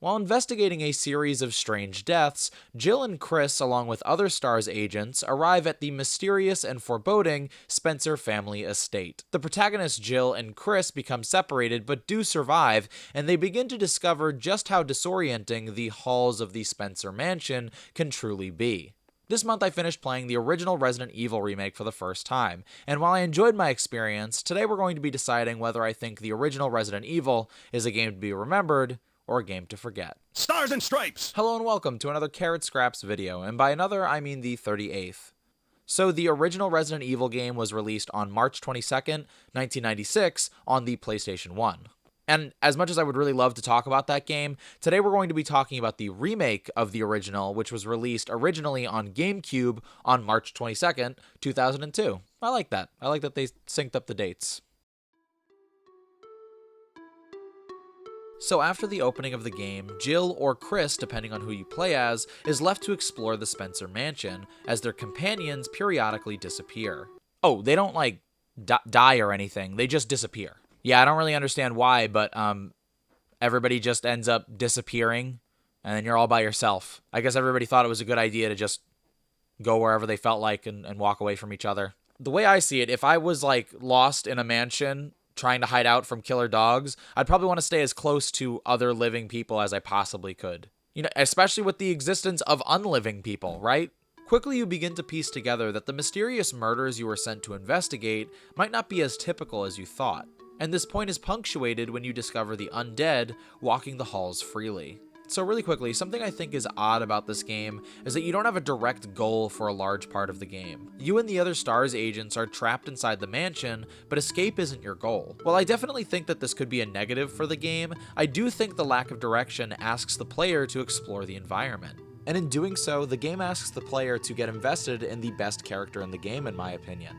While investigating a series of strange deaths, Jill and Chris, along with other STARS agents, arrive at the mysterious and foreboding Spencer family estate. The protagonists Jill and Chris become separated but do survive, and they begin to discover just how disorienting the halls of the Spencer mansion can truly be. This month I finished playing the original Resident Evil Remake for the first time, and while I enjoyed my experience, today we're going to be deciding whether I think the original Resident Evil is a game to be remembered or a game to forget. Stars and Stripes! Hello and welcome to another Carrot Scraps video, and by another I mean the 38th. So the original Resident Evil game was released on March 22nd, 1996 on the PlayStation 1. And as much as I would really love to talk about that game, today we're going to be talking about the remake of the original, which was released originally on GameCube on March 22nd, 2002. I like that. I like that they synced up the dates. So after the opening of the game, Jill or Chris, depending on who you play as, is left to explore the Spencer mansion, as their companions periodically disappear. Oh, they don't, like, die or anything, they just disappear. Yeah, I don't really understand why, but everybody just ends up disappearing, and then you're all by yourself. I guess everybody thought it was a good idea to just go wherever they felt like and walk away from each other. The way I see it, if I was, like, lost in a mansion trying to hide out from killer dogs, I'd probably want to stay as close to other living people as I possibly could. You know, especially with the existence of unliving people, right? Quickly you begin to piece together that the mysterious murders you were sent to investigate might not be as typical as you thought. And this point is punctuated when you discover the undead walking the halls freely. So really quickly, something I think is odd about this game is that you don't have a direct goal for a large part of the game. You and the other STARS agents are trapped inside the mansion, but escape isn't your goal. While I definitely think that this could be a negative for the game, I do think the lack of direction asks the player to explore the environment. And in doing so, the game asks the player to get invested in the best character in the game, in my opinion,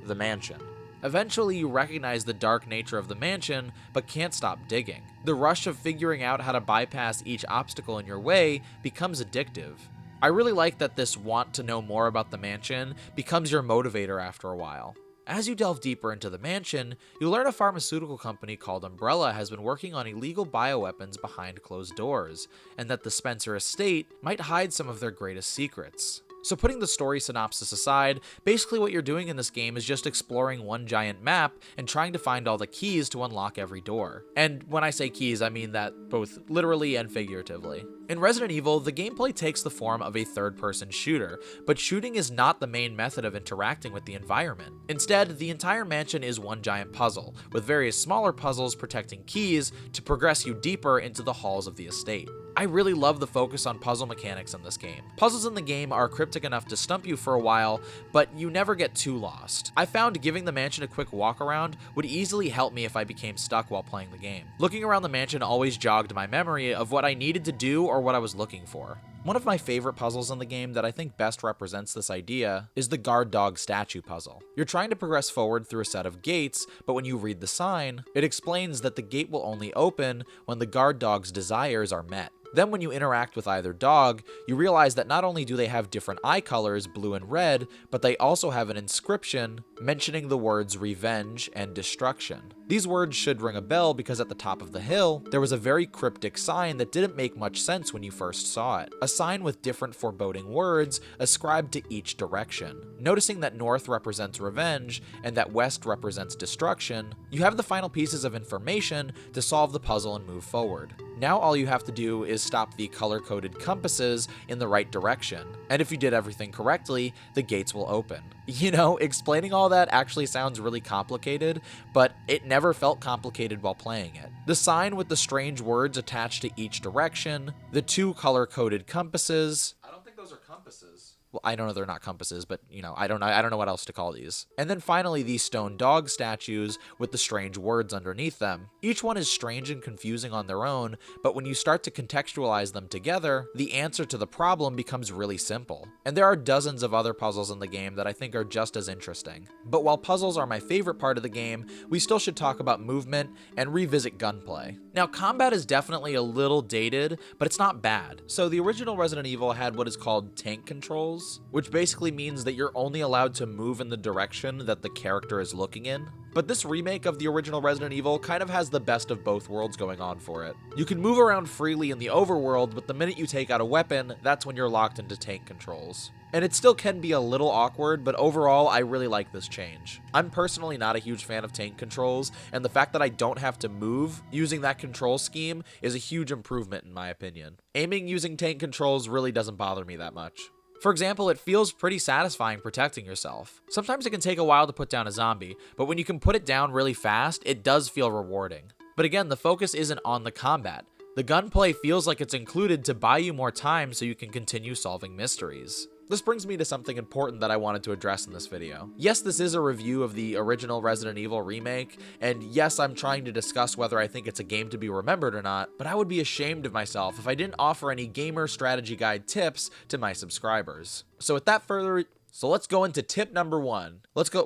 the mansion. Eventually, you recognize the dark nature of the mansion, but can't stop digging. The rush of figuring out how to bypass each obstacle in your way becomes addictive. I really like that this want to know more about the mansion becomes your motivator after a while. As you delve deeper into the mansion, you learn a pharmaceutical company called Umbrella has been working on illegal bioweapons behind closed doors, and that the Spencer estate might hide some of their greatest secrets. So putting the story synopsis aside, basically what you're doing in this game is just exploring one giant map and trying to find all the keys to unlock every door. And when I say keys, I mean that both literally and figuratively. In Resident Evil, the gameplay takes the form of a third-person shooter, but shooting is not the main method of interacting with the environment. Instead, the entire mansion is one giant puzzle, with various smaller puzzles protecting keys to progress you deeper into the halls of the estate. I really love the focus on puzzle mechanics in this game. Puzzles in the game are cryptic enough to stump you for a while, but you never get too lost. I found giving the mansion a quick walk around would easily help me if I became stuck while playing the game. Looking around the mansion always jogged my memory of what I needed to do or what I was looking for. One of my favorite puzzles in the game that I think best represents this idea is the guard dog statue puzzle. You're trying to progress forward through a set of gates, but when you read the sign, it explains that the gate will only open when the guard dog's desires are met. Then when you interact with either dog, you realize that not only do they have different eye colors, blue and red, but they also have an inscription mentioning the words revenge and destruction. These words should ring a bell because at the top of the hill, there was a very cryptic sign that didn't make much sense when you first saw it. A sign with different foreboding words ascribed to each direction. Noticing that north represents revenge and that west represents destruction, you have the final pieces of information to solve the puzzle and move forward. Now all you have to do is stop the color-coded compasses in the right direction, and if you did everything correctly, the gates will open. You know, explaining all that actually sounds really complicated, but it never felt complicated while playing it. The sign with the strange words attached to each direction, the two color-coded compasses. I don't think those are compasses. Well, I don't know, they're not compasses, but you know, I don't know what else to call these. And then finally, these stone dog statues with the strange words underneath them. Each one is strange and confusing on their own, but when you start to contextualize them together, the answer to the problem becomes really simple. And there are dozens of other puzzles in the game that I think are just as interesting. But while puzzles are my favorite part of the game, we still should talk about movement and revisit gunplay. Now, combat is definitely a little dated, but it's not bad. So the original Resident Evil had what is called tank controls, which basically means that you're only allowed to move in the direction that the character is looking in. but this remake of the original Resident Evil kind of has the best of both worlds going on for it. You can move around freely in the overworld, but the minute you take out a weapon, that's when you're locked into tank controls. And it still can be a little awkward, but overall, I really like this change. I'm personally not a huge fan of tank controls, and the fact that I don't have to move using that control scheme is a huge improvement in my opinion. Aiming using tank controls really doesn't bother me that much. For example, it feels pretty satisfying protecting yourself. Sometimes it can take a while to put down a zombie, but when you can put it down really fast, it does feel rewarding. But again, the focus isn't on the combat. The gunplay feels like it's included to buy you more time so you can continue solving mysteries. This brings me to something important that I wanted to address in this video. Yes, this is a review of the original Resident Evil Remake, and yes, I'm trying to discuss whether I think it's a game to be remembered or not, but I would be ashamed of myself if I didn't offer any gamer strategy guide tips to my subscribers. So let's go into tip number one. Let's go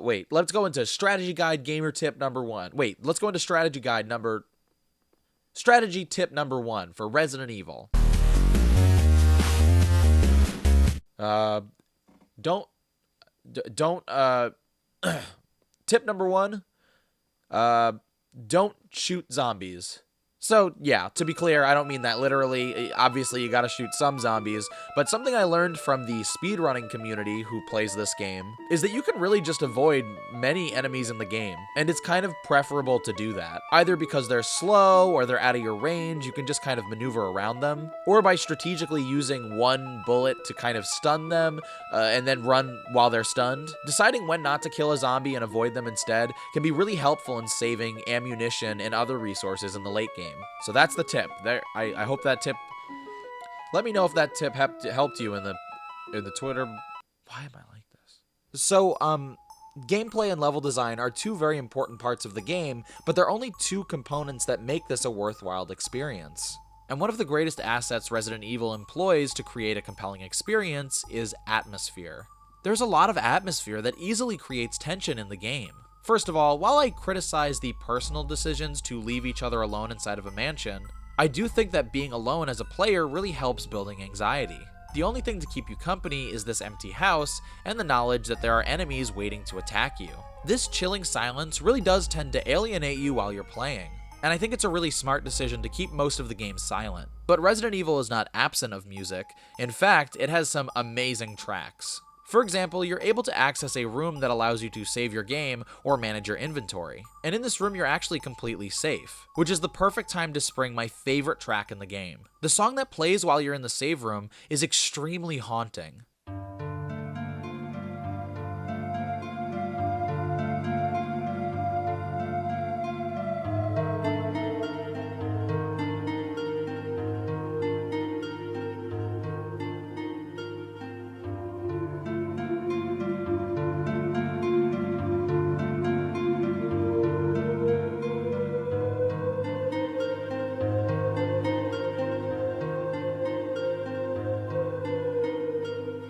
into strategy guide gamer tip number one. Let's go into strategy tip number one for Resident Evil. Tip number one, don't shoot zombies. So yeah, to be clear, I don't mean that literally. Obviously, you gotta shoot some zombies, but something I learned from the speedrunning community who plays this game is that you can really just avoid many enemies in the game, and it's kind of preferable to do that. Either because they're slow or they're out of your range, you can just kind of maneuver around them, or by strategically using one bullet to kind of stun them, and then run while they're stunned. Deciding when not to kill a zombie and avoid them instead can be really helpful in saving ammunition and other resources in the late game. So that's the tip. I hope that tip. Let me know if that tip helped you in the Twitter. Why am I like this? So gameplay and level design are two very important parts of the game, but there are only two components that make this a worthwhile experience. And one of the greatest assets Resident Evil employs to create a compelling experience is atmosphere. There's a lot of atmosphere that easily creates tension in the game. First of all, while I criticize the personal decisions to leave each other alone inside of a mansion, I do think that being alone as a player really helps building anxiety. The only thing to keep you company is this empty house and the knowledge that there are enemies waiting to attack you. This chilling silence really does tend to alienate you while you're playing, and I think it's a really smart decision to keep most of the game silent. But Resident Evil is not absent of music. In fact, it has some amazing tracks. For example, you're able to access a room that allows you to save your game or manage your inventory. And in this room, you're actually completely safe, which is the perfect time to spring my favorite track in the game. The song that plays while you're in the save room is extremely haunting.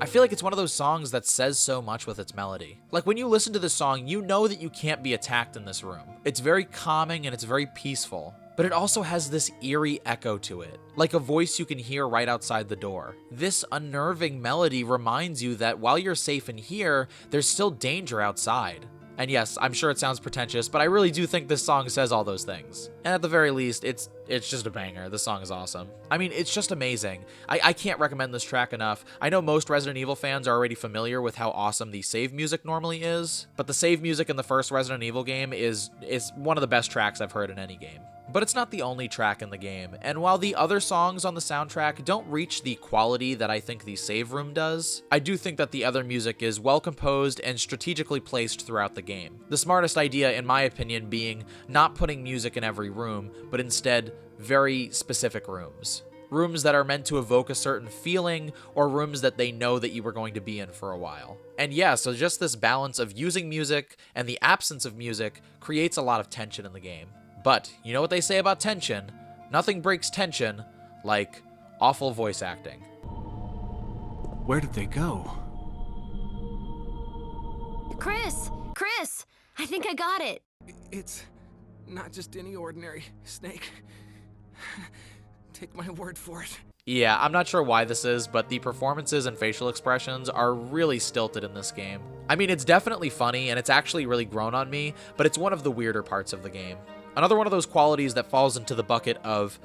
I feel like it's one of those songs that says so much with its melody. Like when you listen to this song, you know that you can't be attacked in this room. It's very calming and it's very peaceful, but it also has this eerie echo to it, like a voice you can hear right outside the door. This unnerving melody reminds you that while you're safe in here, there's still danger outside. And yes, I'm sure it sounds pretentious, but I really do think this song says all those things. And at the very least, it's just a banger. This song is awesome. I mean, it's just amazing. I can't recommend this track enough. I know most Resident Evil fans are already familiar with how awesome the save music normally is, but the save music in the first Resident Evil game is one of the best tracks I've heard in any game. But it's not the only track in the game, and while the other songs on the soundtrack don't reach the quality that I think the save room does, I do think that the other music is well composed and strategically placed throughout the game. The smartest idea, in my opinion, being not putting music in every room, but instead very specific rooms. Rooms that are meant to evoke a certain feeling, or rooms that they know that you were going to be in for a while. And yeah, so just this balance of using music and the absence of music creates a lot of tension in the game. But you know what they say about tension? Nothing breaks tension like awful voice acting. Where did they go? Chris! Chris! I think I got it. It's not just any ordinary snake. Take my word for it. Yeah, I'm not sure why this is, but the performances and facial expressions are really stilted in this game. I mean, it's definitely funny, and it's actually really grown on me, but it's one of the weirder parts of the game. Another one of those qualities that falls into the bucket of,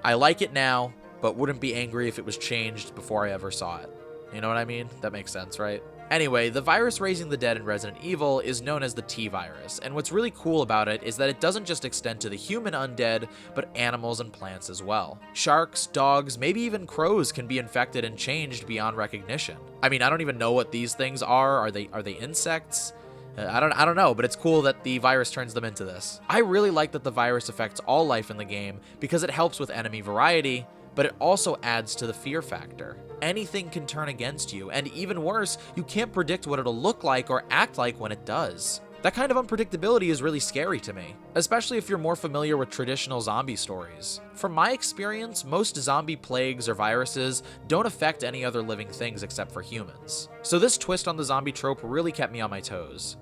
I like it now, but wouldn't be angry if it was changed before I ever saw it. You know what I mean? That makes sense, right? Anyway, the virus raising the dead in Resident Evil is known as the T-virus, and what's really cool about it is that it doesn't just extend to the human undead, but animals and plants as well. Sharks, dogs, maybe even crows can be infected and changed beyond recognition. I mean, I don't even know what these things are. Are they insects? I don't know, but it's cool that the virus turns them into this. I really like that the virus affects all life in the game because it helps with enemy variety, but it also adds to the fear factor. Anything can turn against you, and even worse, you can't predict what it'll look like or act like when it does. That kind of unpredictability is really scary to me, especially if you're more familiar with traditional zombie stories. From my experience, most zombie plagues or viruses don't affect any other living things except for humans. So this twist on the zombie trope really kept me on my toes.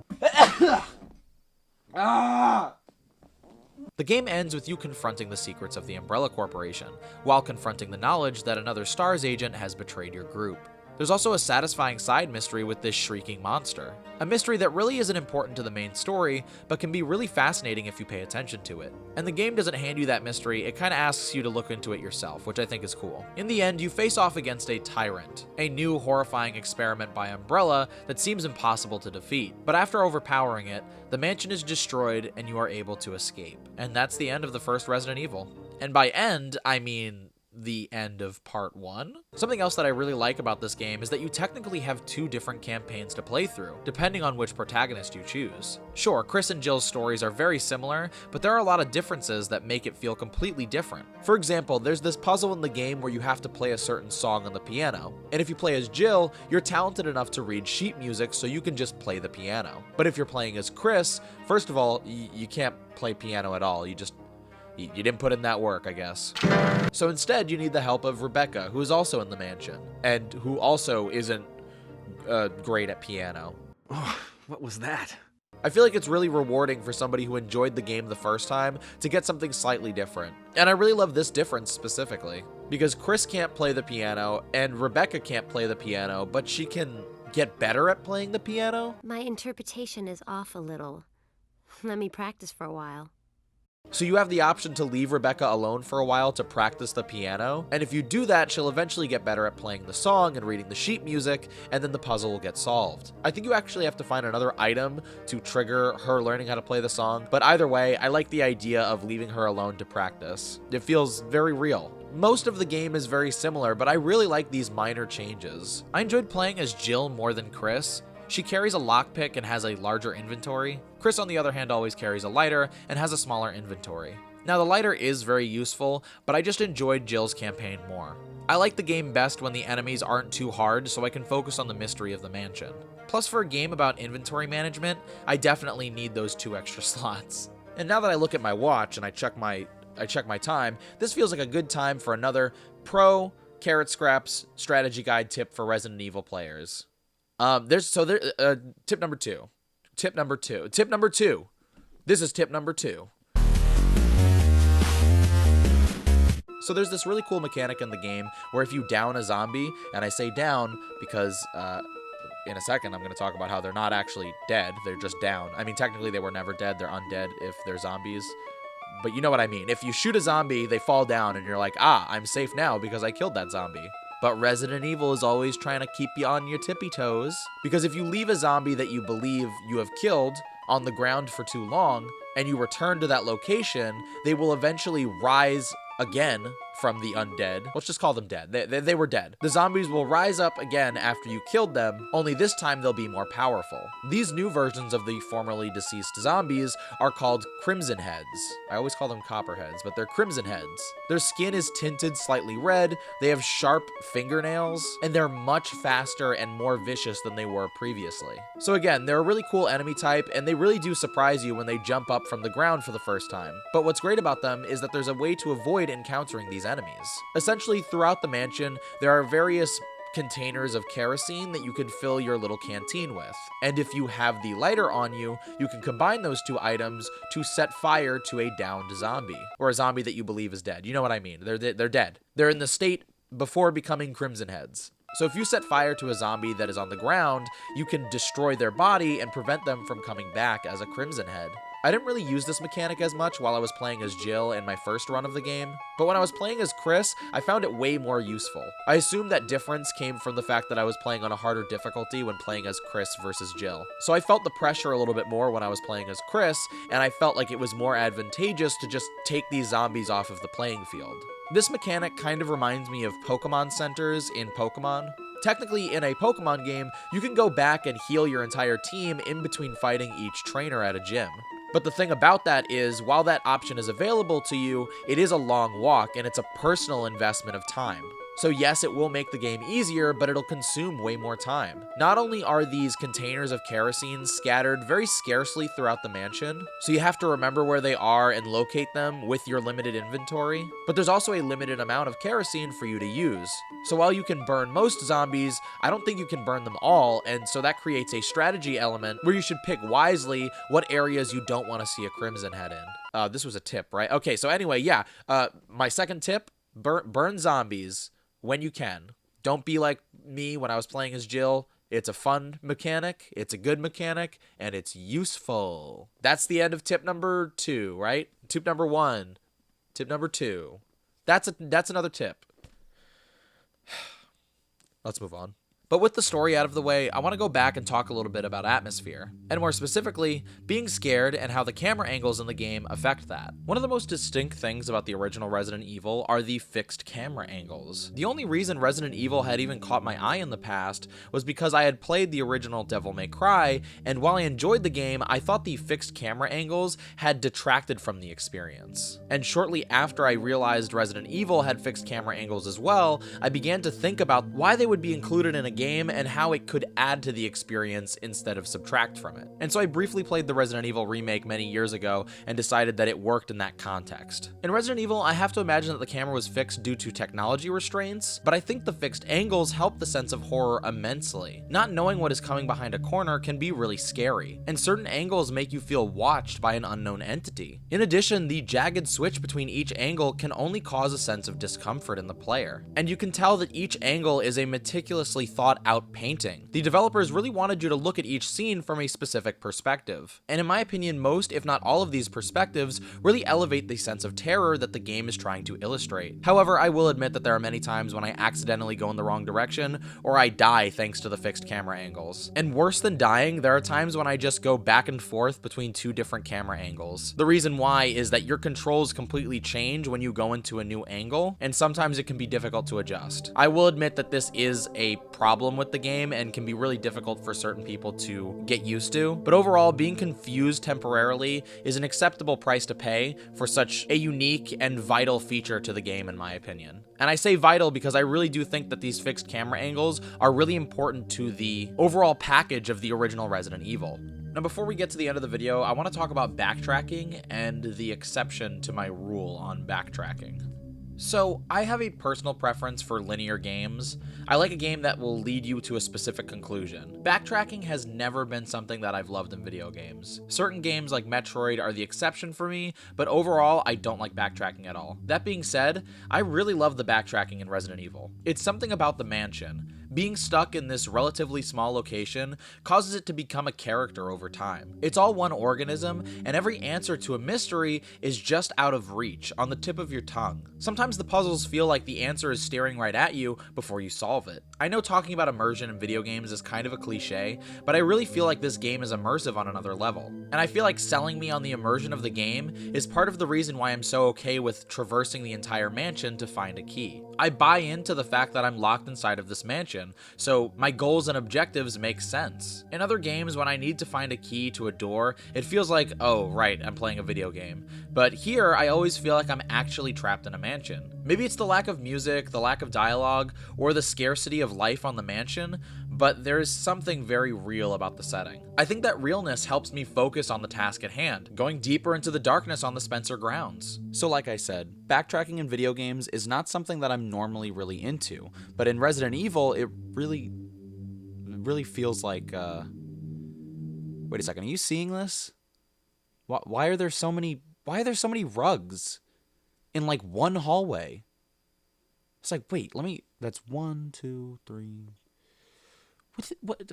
The game ends with you confronting the secrets of the Umbrella Corporation, while confronting the knowledge that another STARS agent has betrayed your group. There's also a satisfying side mystery with this shrieking monster. A mystery that really isn't important to the main story, but can be really fascinating if you pay attention to it. And the game doesn't hand you that mystery, it kinda asks you to look into it yourself, which I think is cool. In the end, you face off against a Tyrant, a new horrifying experiment by Umbrella that seems impossible to defeat. But after overpowering it, the mansion is destroyed and you are able to escape. And that's the end of the first Resident Evil. And by end, I mean the end of part 1. Something else that I really like about this game is that you technically have 2 different campaigns to play through, depending on which protagonist you choose. Sure, Chris and Jill's stories are very similar, but there are a lot of differences that make it feel completely different. For example, there's this puzzle in the game where you have to play a certain song on the piano, and if you play as Jill, you're talented enough to read sheet music so you can just play the piano. But if you're playing as Chris, first of all, you can't play piano at all, you didn't put in that work, I guess. So instead, you need the help of Rebecca, who is also in the mansion, and who also isn't great at piano. Oh, what was that? I feel like it's really rewarding for somebody who enjoyed the game the first time to get something slightly different. And I really love this difference specifically, because Chris can't play the piano, and Rebecca can't play the piano, but she can get better at playing the piano. My interpretation is off a little. Let me practice for a while. So you have the option to leave Rebecca alone for a while to practice the piano, and if you do that, she'll eventually get better at playing the song and reading the sheet music, and then the puzzle will get solved. I think you actually have to find another item to trigger her learning how to play the song, but either way, I like the idea of leaving her alone to practice. It feels very real. Most of the game is very similar, but I really like these minor changes. I enjoyed playing as Jill more than Chris. She carries a lockpick and has a larger inventory. Chris, on the other hand, always carries a lighter and has a smaller inventory. Now, the lighter is very useful, but I just enjoyed Jill's campaign more. I like the game best when the enemies aren't too hard, so I can focus on the mystery of the mansion. Plus, for a game about inventory management, I definitely need those 2 extra slots. And now that I look at my watch and I check my time, this feels like a good time for another pro carrot scraps strategy guide tip for Resident Evil players. Tip number two. This is tip number 2. So there's this really cool mechanic in the game where if you down a zombie, and I say down because in a second I'm going to talk about how they're not actually dead, they're just down. I mean, technically they were never dead, they're undead if they're zombies. But you know what I mean. If you shoot a zombie, they fall down and you're like, I'm safe now because I killed that zombie. But Resident Evil is always trying to keep you on your tippy toes, because if you leave a zombie that you believe you have killed on the ground for too long, and you return to that location, they will eventually rise again from the undead. Let's just call them dead. They were dead. The zombies will rise up again after you killed them, only this time they'll be more powerful. These new versions of the formerly deceased zombies are called Crimson Heads. I always call them Copperheads, but they're Crimson Heads. Their skin is tinted slightly red, they have sharp fingernails, and they're much faster and more vicious than they were previously. So again, they're a really cool enemy type, and they really do surprise you when they jump up from the ground for the first time. But what's great about them is that there's a way to avoid encountering these enemies. Essentially, throughout the mansion, there are various containers of kerosene that you can fill your little canteen with. And if you have the lighter on you, you can combine those two items to set fire to a downed zombie, or a zombie that you believe is dead. You know what I mean? They're dead. They're in the state before becoming Crimson Heads. So if you set fire to a zombie that is on the ground, you can destroy their body and prevent them from coming back as a Crimson Head. I didn't really use this mechanic as much while I was playing as Jill in my first run of the game, but when I was playing as Chris, I found it way more useful. I assume that difference came from the fact that I was playing on a harder difficulty when playing as Chris versus Jill. So I felt the pressure a little bit more when I was playing as Chris, and I felt like it was more advantageous to just take these zombies off of the playing field. This mechanic kind of reminds me of Pokemon centers in Pokemon. Technically, in a Pokemon game, you can go back and heal your entire team in between fighting each trainer at a gym. But the thing about that is, while that option is available to you, it is a long walk and it's a personal investment of time. So yes, it will make the game easier, but it'll consume way more time. Not only are these containers of kerosene scattered very scarcely throughout the mansion, so you have to remember where they are and locate them with your limited inventory, but there's also a limited amount of kerosene for you to use. So while you can burn most zombies, I don't think you can burn them all, and so that creates a strategy element where you should pick wisely what areas you don't want to see a Crimson Head in. This was a tip, right? Okay, so anyway, yeah, my second tip, burn zombies when you can. Don't be like me when I was playing as Jill. It's a fun mechanic, it's a good mechanic, and it's useful. That's the end of tip number 2, right? Tip number 1, tip number 2. That's another tip. Let's move on. But with the story out of the way, I want to go back and talk a little bit about atmosphere, and more specifically, being scared and how the camera angles in the game affect that. One of the most distinct things about the original Resident Evil are the fixed camera angles. The only reason Resident Evil had even caught my eye in the past was because I had played the original Devil May Cry, and while I enjoyed the game, I thought the fixed camera angles had detracted from the experience. And shortly after I realized Resident Evil had fixed camera angles as well, I began to think about why they would be included in a game and how it could add to the experience instead of subtract from it. And so I briefly played the Resident Evil Remake many years ago and decided that it worked in that context. In Resident Evil, I have to imagine that the camera was fixed due to technology restraints, but I think the fixed angles help the sense of horror immensely. Not knowing what is coming behind a corner can be really scary, and certain angles make you feel watched by an unknown entity. In addition, the jagged switch between each angle can only cause a sense of discomfort in the player, and you can tell that each angle is a meticulously thought out painting. The developers really wanted you to look at each scene from a specific perspective, and in my opinion, most, if not all of these perspectives, really elevate the sense of terror that the game is trying to illustrate. However, I will admit that there are many times when I accidentally go in the wrong direction, or I die thanks to the fixed camera angles. And worse than dying, there are times when I just go back and forth between two different camera angles. The reason why is that your controls completely change when you go into a new angle, and sometimes it can be difficult to adjust. I will admit that this is a problem with the game and can be really difficult for certain people to get used to, but overall, being confused temporarily is an acceptable price to pay for such a unique and vital feature to the game, in my opinion. And I say vital because I really do think that these fixed camera angles are really important to the overall package of the original Resident Evil. Now, before we get to the end of the video, I want to talk about backtracking and the exception to my rule on backtracking. So, I have a personal preference for linear games. I like a game that will lead you to a specific conclusion. Backtracking has never been something that I've loved in video games. Certain games like Metroid are the exception for me, but overall, I don't like backtracking at all. That being said, I really love the backtracking in Resident Evil. It's something about the mansion. Being stuck in this relatively small location causes it to become a character over time. It's all one organism, and every answer to a mystery is just out of reach, on the tip of your tongue. Sometimes the puzzles feel like the answer is staring right at you before you solve it. I know talking about immersion in video games is kind of a cliche, but I really feel like this game is immersive on another level. And I feel like selling me on the immersion of the game is part of the reason why I'm so okay with traversing the entire mansion to find a key. I buy into the fact that I'm locked inside of this mansion, so my goals and objectives make sense. In other games, when I need to find a key to a door, it feels like, oh, right, I'm playing a video game. But here, I always feel like I'm actually trapped in a mansion. Maybe it's the lack of music, the lack of dialogue, or the scarcity of life on the mansion, but there's something very real about the setting. I think that realness helps me focus on the task at hand, going deeper into the darkness on the Spencer grounds. So like I said, backtracking in video games is not something that I'm normally really into, but in Resident Evil, it really feels like, wait a second, are you seeing this? Why are there so many rugs in like one hallway? It's like, wait, that's 1, 2, 3. What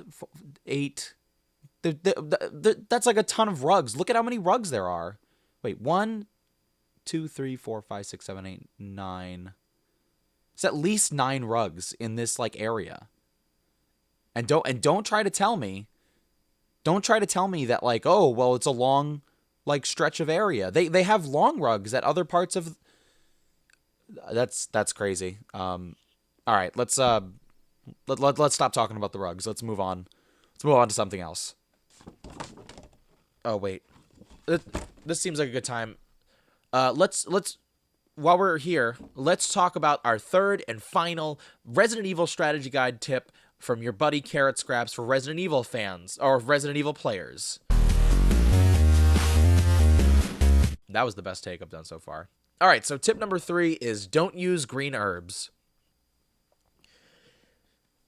8? That's like a ton of rugs. Look at how many rugs there are. Wait, 1, 2, 3, 4, 5, 6, 7, 8, 9. It's at least 9 rugs in this like area. And don't try to tell me that like, oh, well, it's a long like stretch of area. They have long rugs at other parts of. That's crazy. All right, let's stop talking about the rugs. Let's move on. Let's move on to something else. Oh wait, this seems like a good time. Let's while we're here, let's talk about our third and final Resident Evil strategy guide tip from your buddy Carrot Scraps for Resident Evil fans or Resident Evil players. That was the best take I've done so far. All right, so tip number 3 is don't use green herbs.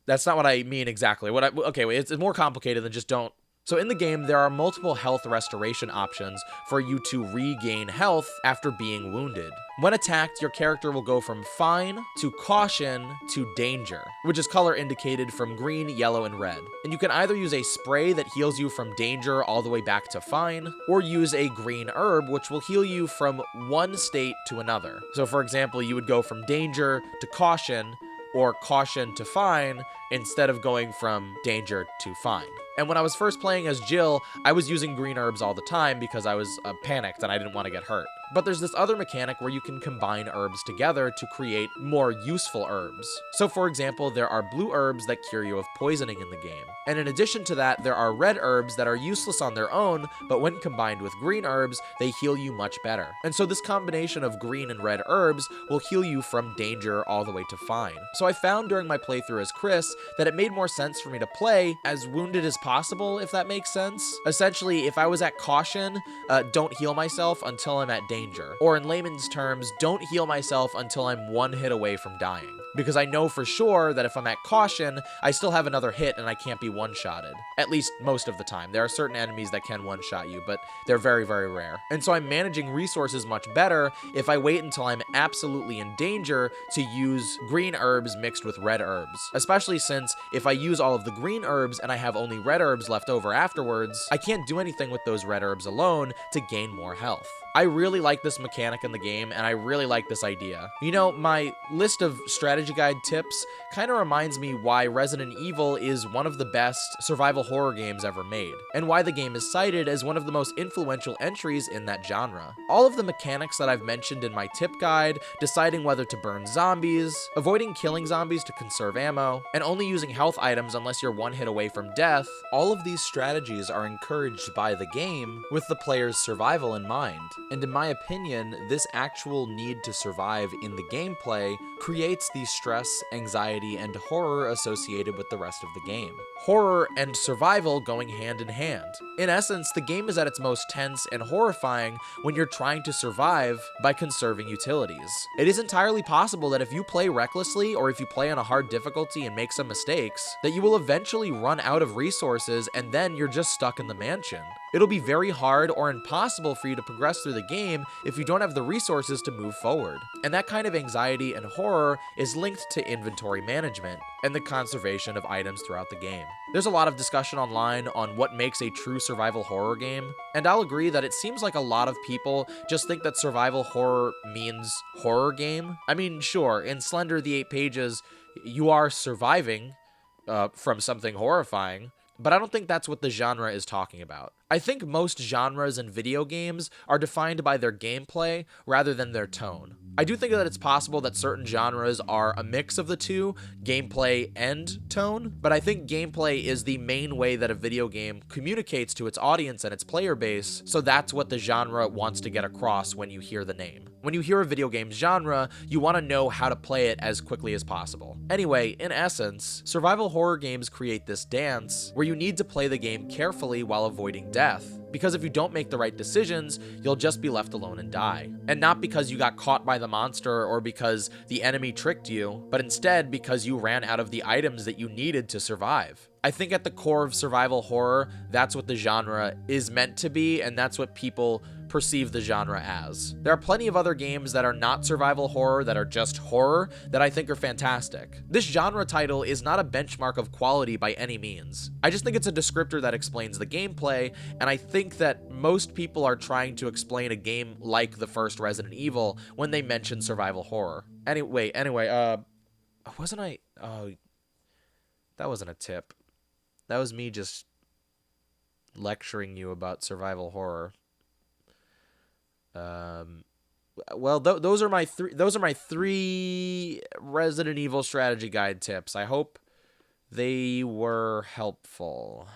That's not what I mean exactly. It's more complicated than just don't. So in the game, there are multiple health restoration options for you to regain health after being wounded. When attacked, your character will go from fine to caution to danger, which is color indicated from green, yellow, and red. And you can either use a spray that heals you from danger all the way back to fine, or use a green herb, which will heal you from one state to another. So for example, you would go from danger to caution, or caution to fine, instead of going from danger to fine. And when I was first playing as Jill, I was using green herbs all the time because I was panicked and I didn't want to get hurt. But there's this other mechanic where you can combine herbs together to create more useful herbs. So for example, there are blue herbs that cure you of poisoning in the game. And in addition to that, there are red herbs that are useless on their own, but when combined with green herbs, they heal you much better. And so this combination of green and red herbs will heal you from danger all the way to fine. So I found during my playthrough as Chris that it made more sense for me to play as wounded as possible, if that makes sense. Essentially, if I was at caution, don't heal myself until I'm at danger. Or in layman's terms, don't heal myself until I'm one hit away from dying. Because I know for sure that if I'm at caution, I still have another hit and I can't be one-shotted. At least most of the time. There are certain enemies that can one-shot you, but they're very, very rare. And so I'm managing resources much better if I wait until I'm absolutely in danger to use green herbs mixed with red herbs. Especially since if I use all of the green herbs and I have only red herbs left over afterwards, I can't do anything with those red herbs alone to gain more health. I really like this mechanic in the game, and I really like this idea. You know, my list of strategy guide tips kind of reminds me why Resident Evil is one of the best survival horror games ever made, and why the game is cited as one of the most influential entries in that genre. All of the mechanics that I've mentioned in my tip guide, deciding whether to burn zombies, avoiding killing zombies to conserve ammo, and only using health items unless you're one hit away from death, all of these strategies are encouraged by the game with the player's survival in mind. And in my opinion, this actual need to survive in the gameplay creates the stress, anxiety, and horror associated with the rest of the game. Horror and survival going hand in hand. In essence, the game is at its most tense and horrifying when you're trying to survive by conserving utilities. It is entirely possible that if you play recklessly or if you play on a hard difficulty and make some mistakes, that you will eventually run out of resources and then you're just stuck in the mansion. It'll be very hard or impossible for you to progress through the game if you don't have the resources to move forward. And that kind of anxiety and horror is linked to inventory management and the conservation of items throughout the game. There's a lot of discussion online on what makes a true survival horror game, and I'll agree that it seems like a lot of people just think that survival horror means horror game. I mean, sure, in Slender the 8 Pages, you are surviving from something horrifying, but I don't think that's what the genre is talking about. I think most genres in video games are defined by their gameplay rather than their tone. I do think that it's possible that certain genres are a mix of the two, gameplay and tone, but I think gameplay is the main way that a video game communicates to its audience and its player base, so that's what the genre wants to get across when you hear the name. When you hear a video game genre, you want to know how to play it as quickly as possible. Anyway, in essence, survival horror games create this dance where you need to play the game carefully while avoiding death, because if you don't make the right decisions, you'll just be left alone and die. And not because you got caught by the monster or because the enemy tricked you, but instead because you ran out of the items that you needed to survive. I think at the core of survival horror, that's what the genre is meant to be, and that's what people perceive the genre as. There are plenty of other games that are not survival horror, that are just horror, that I think are fantastic. This genre title is not a benchmark of quality by any means. I just think it's a descriptor that explains the gameplay, and I think that most people are trying to explain a game like the first Resident Evil when they mention survival horror. Anyway, wasn't I? Oh, that wasn't a tip. That was me just lecturing you about survival horror. Well, those are my three Resident Evil strategy guide tips. I hope they were helpful.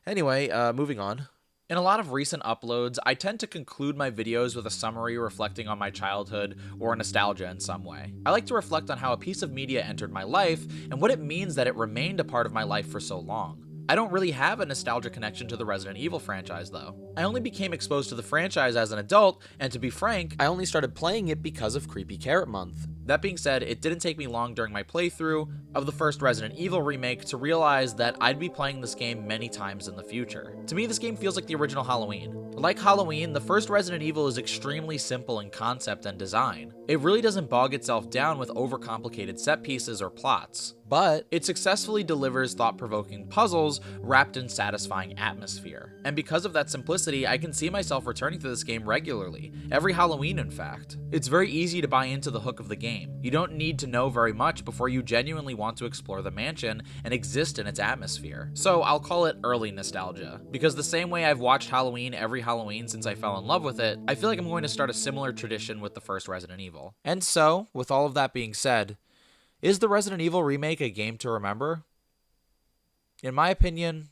Anyway, moving on. In a lot of recent uploads, I tend to conclude my videos with a summary reflecting on my childhood or nostalgia in some way. I like to reflect on how a piece of media entered my life and what it means that it remained a part of my life for so long. I don't really have a nostalgia connection to the Resident Evil franchise, though. I only became exposed to the franchise as an adult, and to be frank, I only started playing it because of Creepy Carrot Month. That being said, it didn't take me long during my playthrough of the first Resident Evil Remake to realize that I'd be playing this game many times in the future. To me, this game feels like the original Halloween. Like Halloween, the first Resident Evil is extremely simple in concept and design. It really doesn't bog itself down with overcomplicated set pieces or plots, but it successfully delivers thought-provoking puzzles wrapped in satisfying atmosphere. And because of that simplicity, I can see myself returning to this game regularly, every Halloween in fact. It's very easy to buy into the hook of the game. You don't need to know very much before you genuinely want to explore the mansion and exist in its atmosphere. So I'll call it early nostalgia, because the same way I've watched Halloween every Halloween since I fell in love with it, I feel like I'm going to start a similar tradition with the first Resident Evil. And so, with all of that being said, is the Resident Evil Remake a game to remember? In my opinion,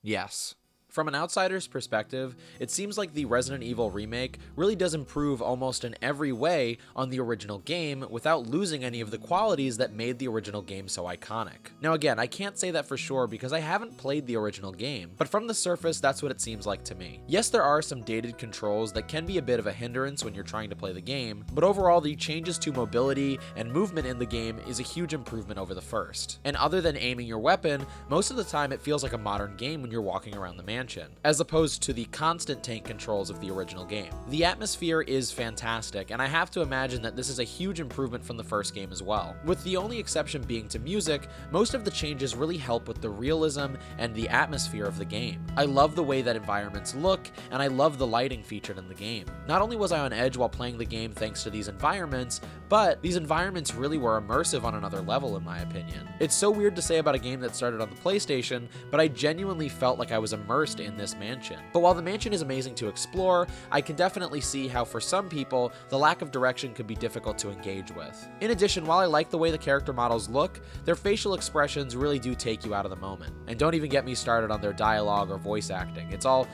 yes. From an outsider's perspective, it seems like the Resident Evil Remake really does improve almost in every way on the original game without losing any of the qualities that made the original game so iconic. Now again, I can't say that for sure because I haven't played the original game, but from the surface, that's what it seems like to me. Yes, there are some dated controls that can be a bit of a hindrance when you're trying to play the game, but overall the changes to mobility and movement in the game is a huge improvement over the first. And other than aiming your weapon, most of the time it feels like a modern game when you're walking around the mansion, as opposed to the constant tank controls of the original game. The atmosphere is fantastic, and I have to imagine that this is a huge improvement from the first game as well. With the only exception being to music, most of the changes really help with the realism and the atmosphere of the game. I love the way that environments look, and I love the lighting featured in the game. Not only was I on edge while playing the game thanks to these environments, but these environments really were immersive on another level in my opinion. It's so weird to say about a game that started on the PlayStation, but I genuinely felt like I was immersed in this mansion. But while the mansion is amazing to explore, I can definitely see how for some people, the lack of direction could be difficult to engage with. In addition, while I like the way the character models look, their facial expressions really do take you out of the moment. And don't even get me started on their dialogue or voice acting. It's all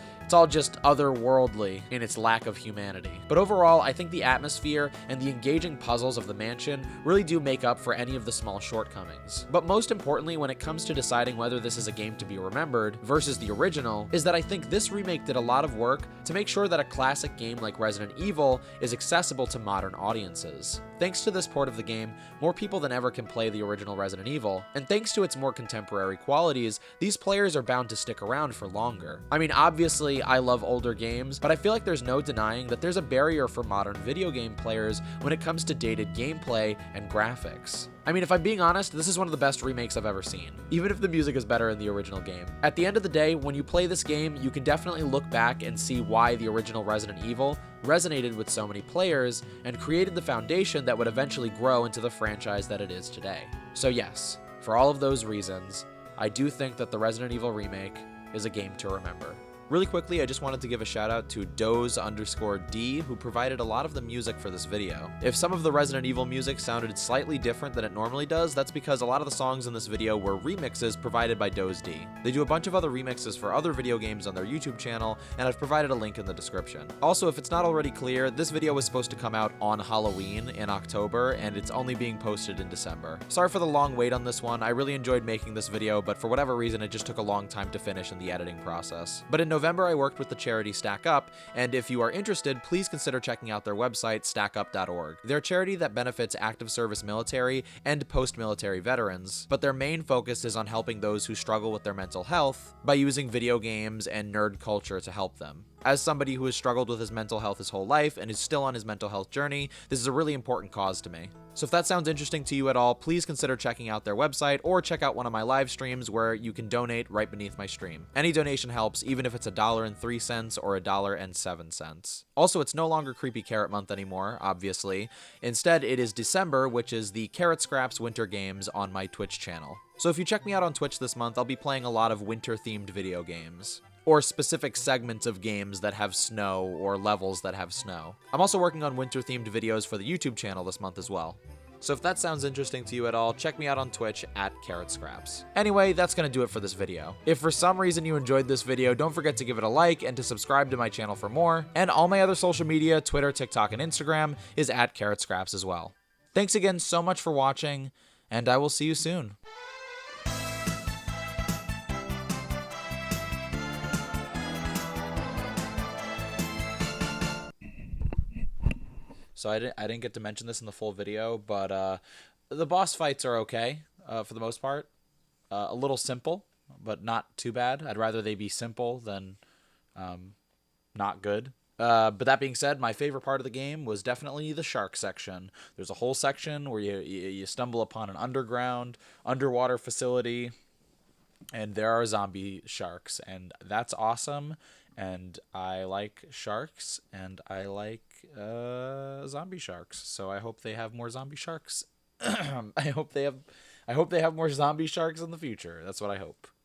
just otherworldly in its lack of humanity. But overall, I think the atmosphere and the engaging puzzles of the mansion really do make up for any of the small shortcomings. But most importantly, when it comes to deciding whether this is a game to be remembered versus the original, is that I think this remake did a lot of work to make sure that a classic game like Resident Evil is accessible to modern audiences. Thanks to this port of the game, more people than ever can play the original Resident Evil, and thanks to its more contemporary qualities, these players are bound to stick around for longer. I mean, obviously, I love older games, but I feel like there's no denying that there's a barrier for modern video game players when it comes to dated gameplay and graphics. I mean, if I'm being honest, this is one of the best remakes I've ever seen, even if the music is better in the original game. At the end of the day, when you play this game, you can definitely look back and see why the original Resident Evil resonated with so many players and created the foundation that would eventually grow into the franchise that it is today. So yes, for all of those reasons, I do think that the Resident Evil Remake is a game to remember. Really quickly, I just wanted to give a shout out to Doze_D, who provided a lot of the music for this video. If some of the Resident Evil music sounded slightly different than it normally does, that's because a lot of the songs in this video were remixes provided by Doze_D. They do a bunch of other remixes for other video games on their YouTube channel, and I've provided a link in the description. Also, if it's not already clear, this video was supposed to come out on Halloween in October, and it's only being posted in December. Sorry for the long wait on this one. I really enjoyed making this video, but for whatever reason, it just took a long time to finish in the editing process. But in November, I worked with the charity Stack Up, and if you are interested, please consider checking out their website, stackup.org. They're a charity that benefits active service military and post-military veterans, but their main focus is on helping those who struggle with their mental health by using video games and nerd culture to help them. As somebody who has struggled with his mental health his whole life and is still on his mental health journey, this is a really important cause to me. So if that sounds interesting to you at all, please consider checking out their website or check out one of my live streams where you can donate right beneath my stream. Any donation helps, even if it's $1.03 or $1.07. Also, it's no longer Creepy Carrot Month anymore, obviously. Instead, it is December, which is the Carrotscraps Winter Games on my Twitch channel. So if you check me out on Twitch this month, I'll be playing a lot of winter-themed video games, or specific segments of games that have snow or levels that have snow. I'm also working on winter-themed videos for the YouTube channel this month as well. So if that sounds interesting to you at all, check me out on Twitch at carrotscraps. Anyway, that's gonna do it for this video. If for some reason you enjoyed this video, don't forget to give it a like and to subscribe to my channel for more. And all my other social media, Twitter, TikTok, and Instagram is at carrotscraps as well. Thanks again so much for watching, and I will see you soon. So I didn't get to mention this in the full video, but the boss fights are okay for the most part. A little simple, but not too bad. I'd rather they be simple than not good. But that being said, my favorite part of the game was definitely the shark section. There's a whole section where you stumble upon an underwater facility, and there are zombie sharks, and that's awesome. And I like sharks, and I like zombie sharks. So I hope they have more zombie sharks. I hope they have more zombie sharks in the future. That's what I hope.